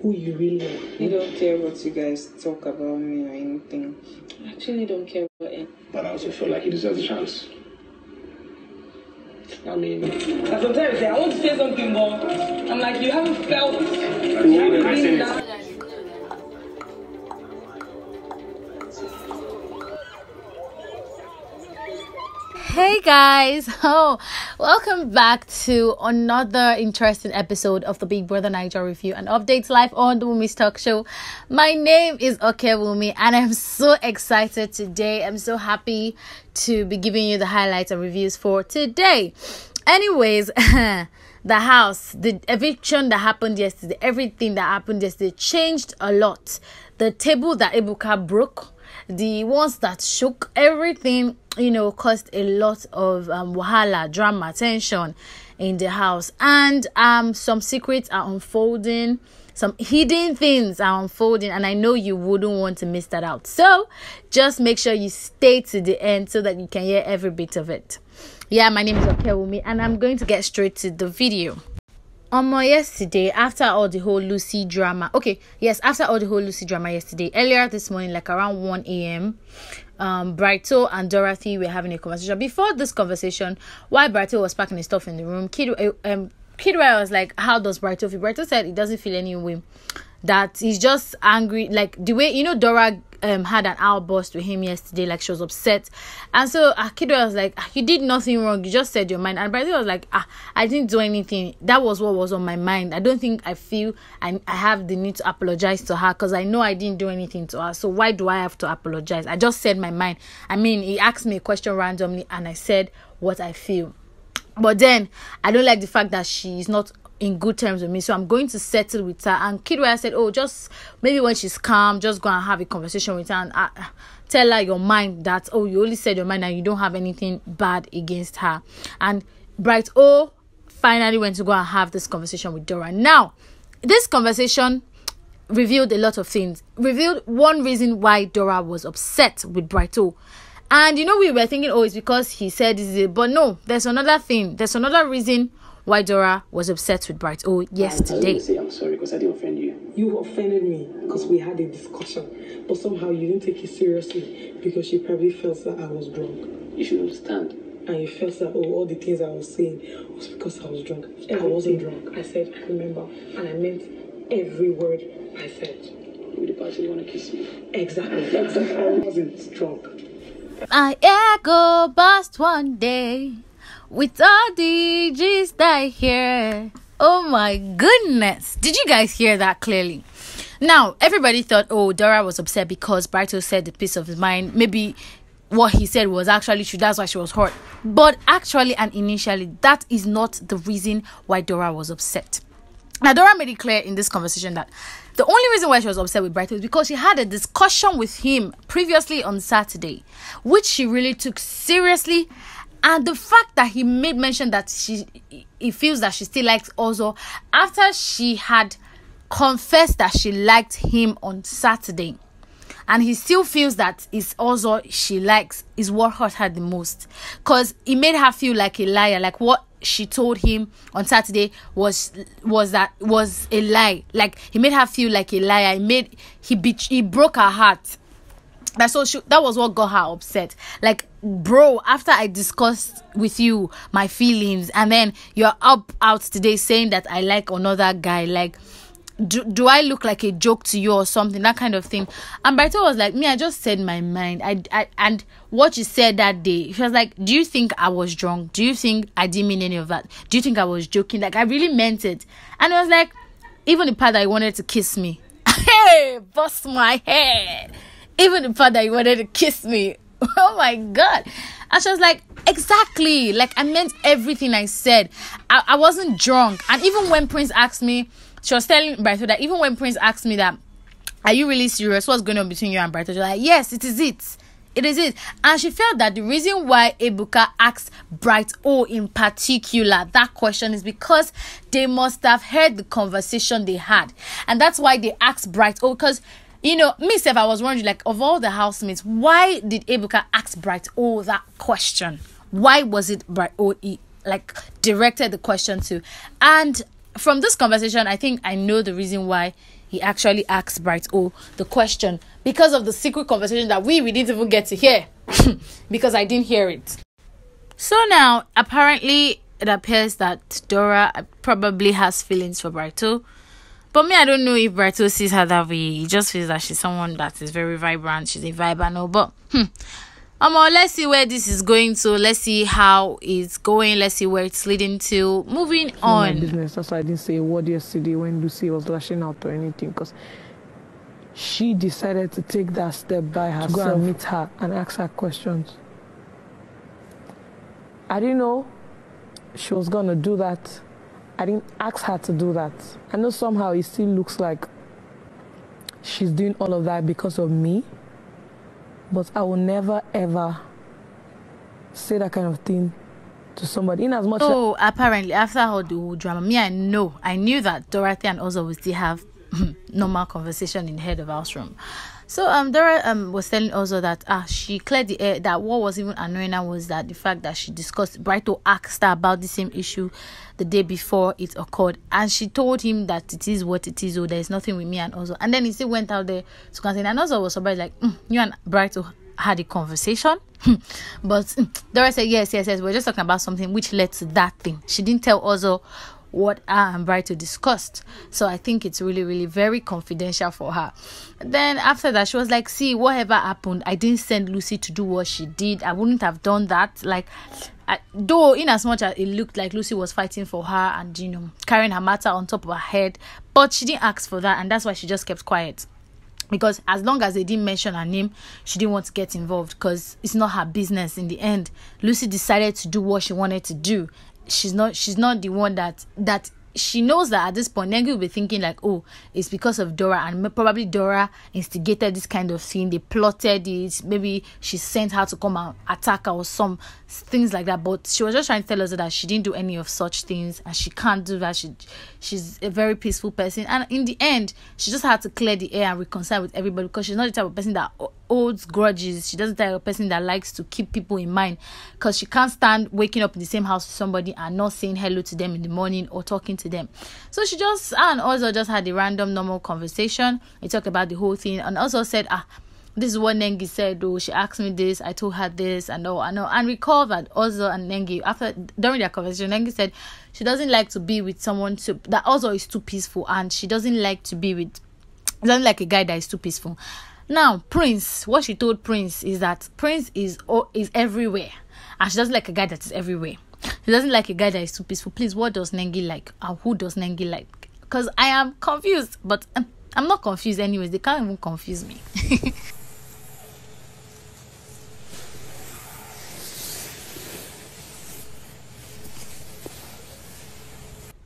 who you really are. You don't care what you guys talk about me or anything. I actually don't care about it. But I also feel like he deserves a chance. I mean... Sometimes I want to say something, but I'm like, you haven't felt... Hey guys, welcome back to another interesting episode of the Bbnaija review and updates live on the Wumi's Talk Show. My name is Wumi and I'm so excited today. I'm so happy to be giving you the highlights and reviews for today. Anyways, the house, the eviction that happened yesterday, everything that happened yesterday changed a lot. The table that Ebuka broke, the ones that shook, everything, caused a lot of wahala, drama, tension in the house. And some secrets are unfolding, some hidden things are unfolding, and I know you wouldn't want to miss that out. So just make sure you stay to the end so that you can hear every bit of it. Yeah, my name is Wumi, and I'm going to get straight to the video. Yesterday, after all the whole Lucy drama, yesterday, earlier this morning, like around 1 a.m., Brighto and Dorathy were having a conversation. Before this conversation, while Brighto was packing his stuff in the room, Kidwell was like, how does Brighto feel? Brighto said he doesn't feel any way, that he's just angry, like the way, Dora had an outburst with him yesterday, like she was upset. And so Kidwell was like, you did nothing wrong, you just said your mind. And Brighto was like, I didn't do anything, that was what was on my mind. I don't think I feel I have the need to apologize to her, because I know I didn't do anything to her, so why do I have to apologize? I just said my mind. I mean, he asked me a question randomly and I said what I feel. But then I don't like the fact that she's not in good terms with me, so I'm going to settle with her. And Kidwell said, just maybe when she's calm, just go and have a conversation with her and tell her your mind, that you only said your mind and you don't have anything bad against her. And Brighto finally went to go and have this conversation with Dora. Now, this conversation revealed a lot of things. Revealed one reason why Dora was upset with Brighto. And we were thinking, it's because he said this is it. But no, there's another thing. There's another reason why Dora was upset with Brighto yesterday. I was going to say I'm sorry because I didn't offend you. You offended me because we had a discussion, but somehow you didn't take it seriously because you probably felt that I was drunk. You should understand. And you felt that, all the things I was saying was because I was drunk. I wasn't drunk. I said, I remember, and I meant every word I said. You the person you want to kiss me? Exactly. I wasn't drunk. I go bust one day with all the G's that I hear. Oh my goodness. Did you guys hear that clearly? Now, everybody thought, Dora was upset because Brighto said the piece of his mind. Maybe what he said was actually true. That's why she was hurt. But actually and initially, that is not the reason why Dora was upset. Now, Dora made it clear in this conversation that the only reason why she was upset with Brighto is because she had a discussion with him previously on Saturday, which she really took seriously. And the fact that he made mention that he feels that she still likes Ozo after she had confessed that she liked him on Saturday, and he still feels that it's Ozo she likes, is what hurt her the most, because he made her feel like a liar. Like what she told him on Saturday was a lie. Like he made her feel like a liar. He broke her heart. That was what got her upset. Like, bro, after I discussed with you my feelings, and then you're out today saying that I like another guy, like, do I look like a joke to you or something? That kind of thing. And Brighto was like, I just said my mind. And what you said that day, she was like, do you think I was drunk? Do you think I didn't mean any of that? Do you think I was joking? Like, I really meant it. And it was like, even the part that he wanted to kiss me, hey, bust my head. Even the part that he wanted to kiss me. Oh my God. And she was like, exactly. Like, I meant everything I said. I wasn't drunk. And even when Prince asked me, she was telling Brighto that even when Prince asked me that, are you really serious? What's going on between you and Brighto? She was like, yes, it is it. It is it. And she felt that the reason why Ebuka asked Brighto in particular that question is because they must have heard the conversation they had. And that's why they asked Brighto, because myself, I was wondering, like, of all the housemates, why did Ebuka ask Brighto that question? Why was it Brighto he directed the question to? And from this conversation, I think I know the reason why he actually asked Brighto the question because of the secret conversation that we didn't even get to hear because I didn't hear it. So now, apparently, it appears that Dora probably has feelings for Brighto. But me, I don't know if Brighto sees her that way. He just feels that she's someone that is very vibrant. She's a vibe, I know. But, let's see where this is going to. Let's see how it's going. Let's see where it's leading to. Moving on. My business. That's why I didn't say a word yesterday when Lucy was lashing out or anything. Because she decided to take that step by herself. To go and meet her and ask her questions. I didn't know she was going to do that. I didn't ask her to do that. I know somehow it still looks like she's doing all of that because of me. But I will never, ever say that kind of thing to somebody. In as much apparently, after all the whole drama, I knew that Dorathy and Ozo will still have normal conversation in the head of house room. So Dora was telling Ozo that she cleared the air, that what was even annoying her was that the fact that she discussed, Brighto asked her about the same issue the day before it occurred, and she told him that it is what it is, there is nothing with me and Ozo. And then he still went out there to consider, and Ozo was surprised, like, you and Brighto had a conversation. But Dora said yes, we're just talking about something which led to that thing. She didn't tell Ozo what and Brighto discussed. So I think it's really, really very confidential for her. Then after that, she was like, see, whatever happened, I didn't send Lucy to do what she did. I wouldn't have done that. Like, though in as much as it looked like Lucy was fighting for her and, carrying her matter on top of her head, but she didn't ask for that, and that's why she just kept quiet. Because as long as they didn't mention her name, she didn't want to get involved because it's not her business. In the end, Lucy decided to do what she wanted to do. She's not the one that she knows that at this point Nengi will be thinking like, oh, it's because of Dora, and probably Dora instigated this kind of thing. They plotted it. Maybe she sent her to come and attack her or some things like that. But she was just trying to tell us that she didn't do any of such things, and she can't do that. She's a very peaceful person, and in the end, she just had to clear the air and reconcile with everybody because she's not the type of person that holds grudges. She doesn't the type of person that likes to keep people in mind, because she can't stand waking up in the same house with somebody and not saying hello to them in the morning or talking to them. So she just, and also just had a random normal conversation. We talked about the whole thing, and also said, this is what Nengi said. Oh, she asked me this, I told her this, and I know. And recall that Ozo and Nengi, during their conversation, Nengi said she doesn't like to be with someone that also is too peaceful, and she doesn't like a guy that is too peaceful. Now, Prince, what she told Prince is that Prince is everywhere, and she doesn't like a guy that is everywhere. She doesn't like a guy that is too peaceful. Please, what does Nengi like? And who does Nengi like? Because I am confused, but I'm not confused anyways. They can't even confuse me.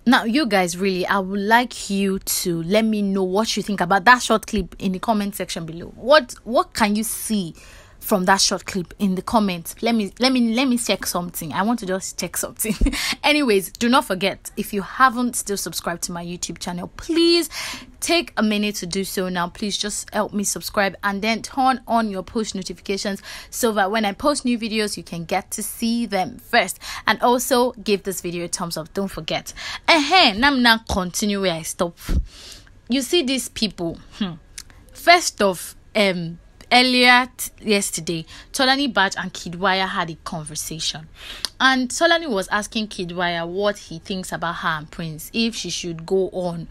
Now, you guys, really, I would like you to let me know what you think about that short clip in the comment section below. What can you see from that short clip in the comments? Let me check something. I want to just check something. Anyways, do not forget, if you haven't still subscribed to my YouTube channel, please take a minute to do so now. Please just help me subscribe and then turn on your push notifications so that when I post new videos, you can get to see them first. And also give this video a thumbs up. Don't forget. Now continue where I stop. You see these people. First off, earlier yesterday, Tolani Badge and Kidwaya had a conversation, and Tolani was asking Kidwaya what he thinks about her and Prince, if she should go on.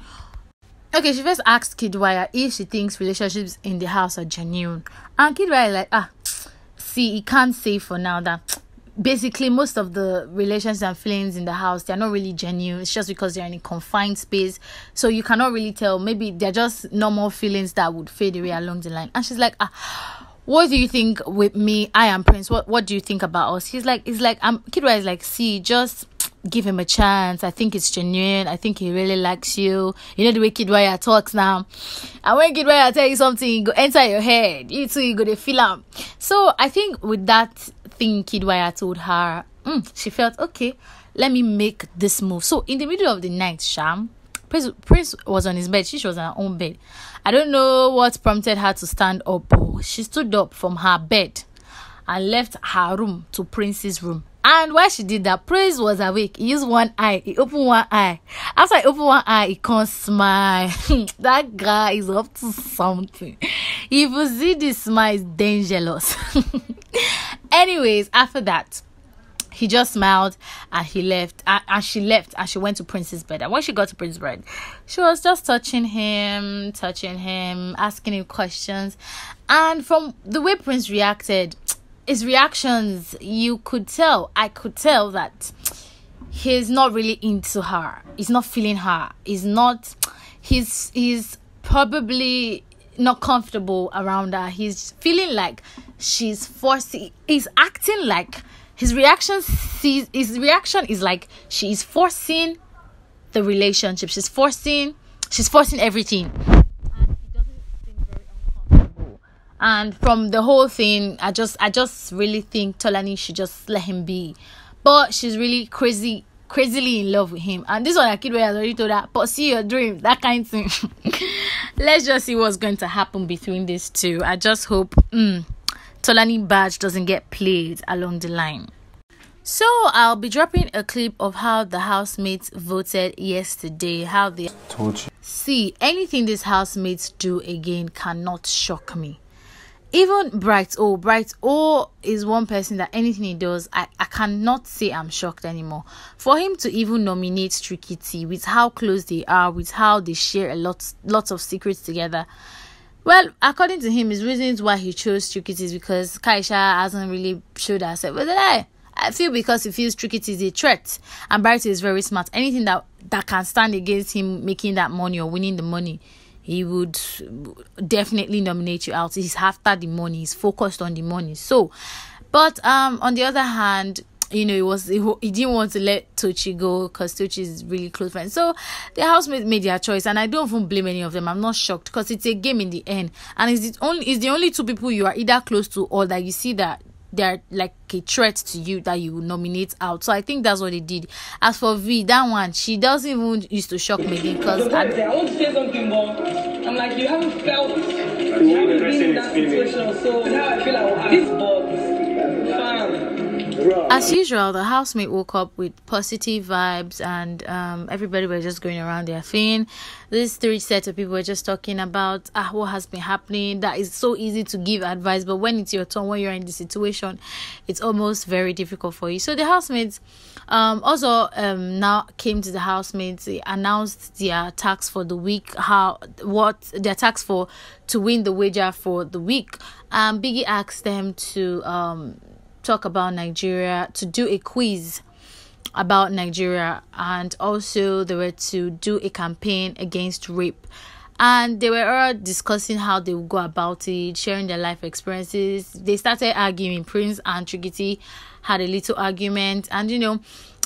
Okay, she first asked Kidwaya if she thinks relationships in the house are genuine, and Kidwaya is like, see, he can't say for now that basically most of the relations and feelings in the house, they're not really genuine. It's just because they're in a confined space, so you cannot really tell. Maybe they're just normal feelings that would fade away along the line. And she's like, what do you think with me? I am Prince. What do you think about us? Kidwaya is like, see, just give him a chance. I think it's genuine. I think he really likes you. You know the way Kidwaya talks now, and when Kidwaya tell you something, it go enter your head. You too, you go to feel him. So I think with that thing Kidwaya told her, she felt, okay, let me make this move. So in the middle of the night, Prince was on his bed. She was on her own bed. I don't know what prompted her to stand up. She stood up from her bed and left her room to Prince's room. And while she did that, Prince was awake. He used one eye. He opened one eye. After he opened one eye, he can't smile. That guy is up to something. If you see this smile, is dangerous. Anyways, after that, he just smiled and he left. And she left and she went to Prince's bed. And when she got to Prince's bed, she was just touching him, asking him questions. And from the way Prince reacted, his reactions, I could tell that he's not really into her. He's not feeling her. He's probably not comfortable around her. He's feeling like she's forcing. He's acting like his reaction is like she is forcing the relationship. She's forcing everything. And from the whole thing, I just really think Tolani should just let him be. But she's really crazily in love with him. And this one, I kid has already told her, pursue your dream, that kind of thing. Let's just see what's going to happen between these two. I just hope Tolani badge doesn't get played along the line. So I'll be dropping a clip of how the housemates voted yesterday. How they told you. See, anything these housemates do again cannot shock me. Even Brighto is one person that anything he does, I cannot say I'm shocked anymore. For him to even nominate Tricky T, with how close they are, with how they share lots of secrets together. Well, according to him, his reasons why he chose Tricky T is because Kaisha hasn't really showed herself. But then I feel because he feels Tricky T is a threat. And Brighto is very smart. Anything that can stand against him making that money or winning the money, he would definitely nominate you out. He's after the money. He's focused on the money. So, but on the other hand, he didn't want to let Tochi go because Tochi is really close friend. So the housemates made their choice, and I don't even blame any of them. I'm not shocked because it's a game in the end, and it's the only two people you are either close to or that you see that they're like a threat to you that you nominate out. So I think that's what they did. As for V, that one, she doesn't even used to shock me because I want to say something, but I'm like, you haven't felt, you haven't been in that situation. So now I feel like this board, as usual, the housemate woke up with positive vibes, and everybody were just going around their thing. These three sets of people were just talking about what has been happening. That is so easy to give advice, but when it's your turn, when you're in the situation, it's almost very difficult for you. So the housemates also now came to the housemates. They announced their tax for the week, their tax to win the wager for the week. Biggie asked them to talk about Nigeria, to do a quiz about Nigeria, and also they were to do a campaign against rape. And they were all discussing how they would go about it, sharing their life experiences. They started arguing. Prince and Tricky T had a little argument, and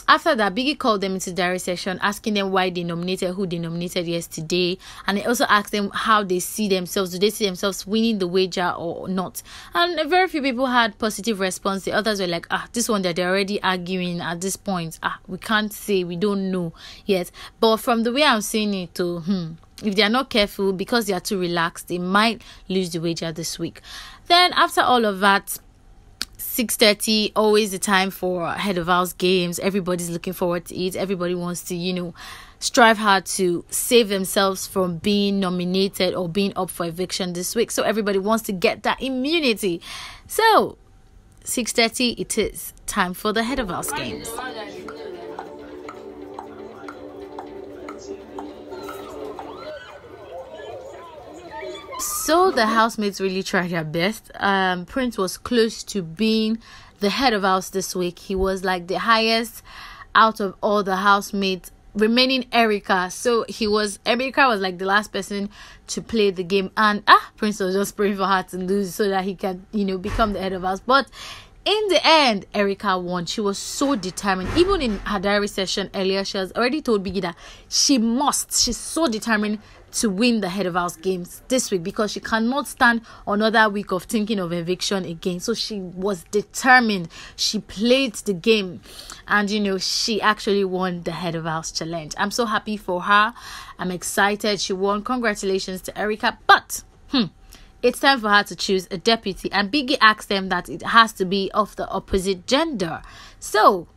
after that, Biggie called them into direct session, asking them why they nominated who they nominated yesterday. And he also asked them how they see themselves. Do they see themselves winning the wager or not? And very few people had positive response. The others were like, this one that they're already arguing at this point. We can't say, we don't know yet. But from the way I'm seeing it, if they are not careful, because they are too relaxed, they might lose the wager this week. Then after all of that, 6:30, always the time for head of house games. Everybody's looking forward to it. Everybody wants to, strive hard to save themselves from being nominated or being up for eviction this week. So everybody wants to get that immunity. So 6:30, it is time for the head of house games. So the housemates really tried their best. Prince was close to being the head of house this week. He was like the highest out of all the housemates, remaining Erica. So Erica was like the last person to play the game, and Prince was just praying for her to lose so that he can, become the head of house. But in the end, Erica won. She was so determined. Even in her diary session earlier, she has already told Biggie that she's so determined to win the head of house games this week because she cannot stand another week of thinking of eviction again. So she was determined. She played the game, and she actually won the head of house challenge. I'm so happy for her. I'm excited she won. Congratulations to Erica. But it's time for her to choose a deputy. And Biggie asked them that it has to be of the opposite gender. So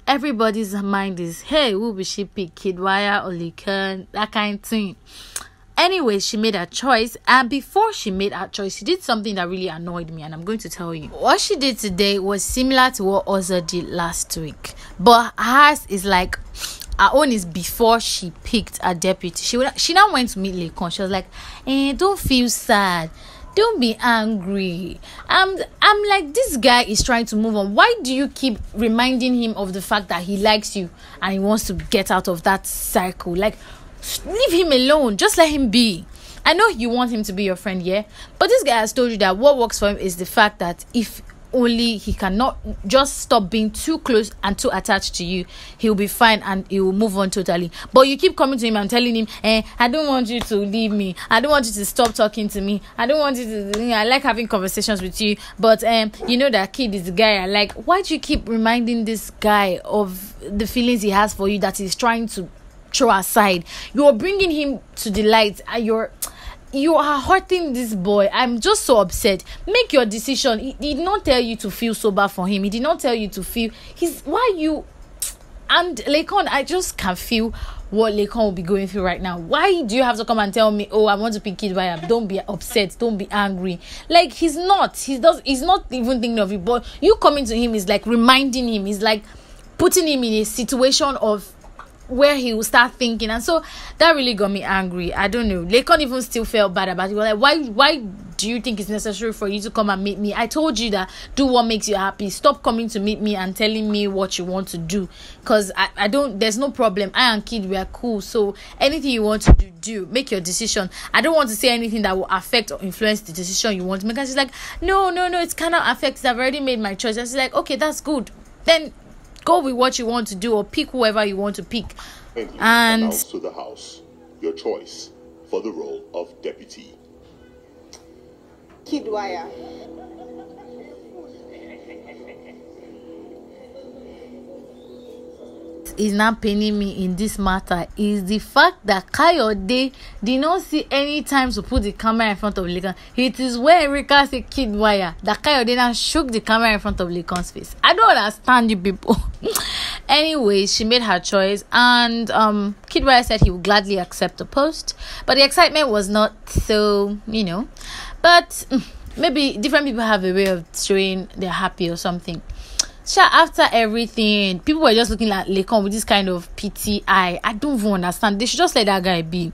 everybody's mind is, hey, who will she pick? Kidwaya or Laycon? That kind of thing. Anyway, she made her choice, and before she made her choice, she did something that really annoyed me, and I'm going to tell you. What she did today was similar to what Oza did last week, but hers is like, her own is before she picked a deputy. She now went to meet Laycon. She was like, don't feel sad. Don't be angry. I'm like, this guy is trying to move on. Why do you keep reminding him of the fact that he likes you and he wants to get out of that cycle? Like, leave him alone. Just let him be. I know you want him to be your friend, yeah? But this guy has told you that what works for him is the fact that if only he cannot just stop being too close and too attached to you, he'll be fine and he will move on totally. But you keep coming to him and telling him, I don't want you to leave me. I don't want you to stop talking to me. I don't want you to, I like having conversations with you. But you know that kid is the guy I like. Why do you keep reminding this guy of the feelings he has for you that he's trying to throw aside? You're bringing him to the light and you are hurting this boy. I'm just so upset. Make your decision. He did not tell you to feel sober for him. He did not tell you to feel why you. And Laycon, I just can feel what Laycon will be going through right now. Why do you have to come and tell me, oh, I want to pick Kidwaya? Don't be upset, don't be angry. Like, he's not even thinking of you. But you coming to him is like reminding him, is like putting him in a situation of where he will start thinking. And so that really got me angry. I don't know. Laycon even still felt bad about it. Like, why do you think it's necessary for you to come and meet me? I told you that do what makes you happy. Stop coming to meet me and telling me what you want to do. Because I don't, there's no problem. I and Kid, we are cool. So anything you want to do, make your decision. I don't want to say anything that will affect or influence the decision you want to make. And she's like, no, it's kind of affects. I've already made my choice. And she's like, okay, that's good. Then go with what you want to do or pick whoever you want to pick. And announce to the House your choice for the role of deputy. Kidwaya. Is not paining me in this matter is the fact that Kayode did not see any time to put the camera in front of Laycon. It is when Erika said Kidwaya that Kayode now shook the camera in front of Laycon's face. I don't understand you people. Anyway, she made her choice, and Kidwaya said he would gladly accept the post, but the excitement was not so, but maybe different people have a way of showing they're happy or something. After everything, people were just looking at Laycon with this kind of pity eye. I don't even understand. They should just let that guy be.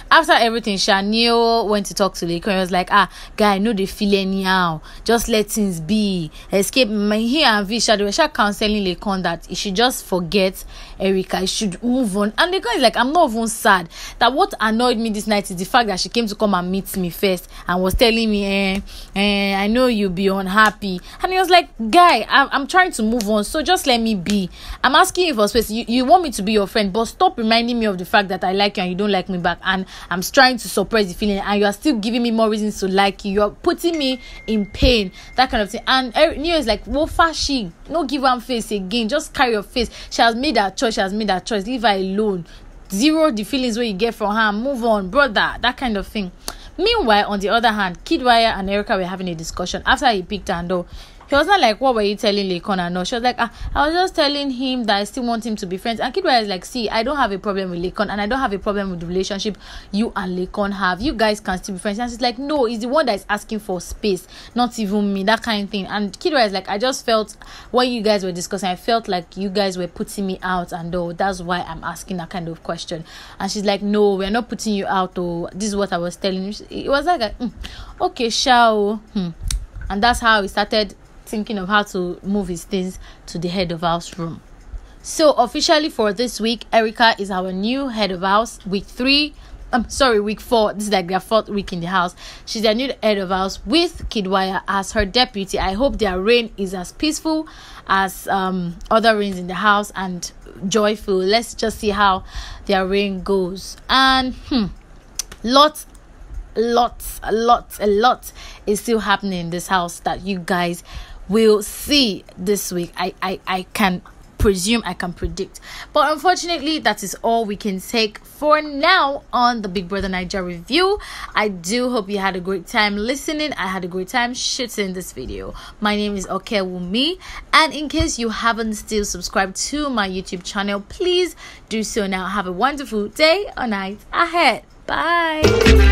After everything, Neil went to talk to Laycon. He was like, guy, I know they feel anyhow. Just let things be. Escape. He and Visha, they were counseling Laycon that he should just forget Erika. He should move on. And Laycon is like, I'm not even sad. That what annoyed me this night is the fact that she came to come and meet me first and was telling me, I know you'll be unhappy. And he was like, guy, I'm trying to move on, so just let me be. I'm asking you for space. You want me to be your friend, but stop reminding me of the fact that I like you and you don't like me back. And I'm trying to suppress the feeling, and you are still giving me more reasons to like you. You're putting me in pain, that kind of thing. And Neo is like, well, fashi, no give her face again. Just carry your face. She has made that choice. Leave her alone. Zero the feelings where you get from her. Move on, brother. That kind of thing. Meanwhile, on the other hand, Kidwaya and Erika were having a discussion after he picked her, and he was not like, what were you telling Laycon? And no, she was like, I was just telling him that I still want him to be friends. And Kidwaya is like, see, I don't have a problem with Laycon, and I don't have a problem with the relationship you and Laycon have. You guys can still be friends. And she's like, no, he's the one that is asking for space, not even me, that kind of thing. And Kidwaya is like, I just felt when you guys were discussing, I felt like you guys were putting me out, and that's why I'm asking that kind of question. And she's like, no, we're not putting you out. This is what I was telling you. It was like, okay, shall. And that's how he started thinking of how to move his things to the head of house room. So officially for this week, Erika is our new head of house. Week 4. This is like their 4th week in the house. She's their new head of house with Kidwaya as her deputy. I hope their reign is as peaceful as other reigns in the house and joyful. Let's just see how their reign goes. And a lot is still happening in this house that you guys will see this week. I can presume, I can predict. But unfortunately, that is all we can take for now on the Big Brother Naija review. I do hope you had a great time listening. I had a great time shooting this video. My name is Okewumi, and in case you haven't still subscribed to my YouTube channel, please do so now. Have a wonderful day or night ahead. Bye.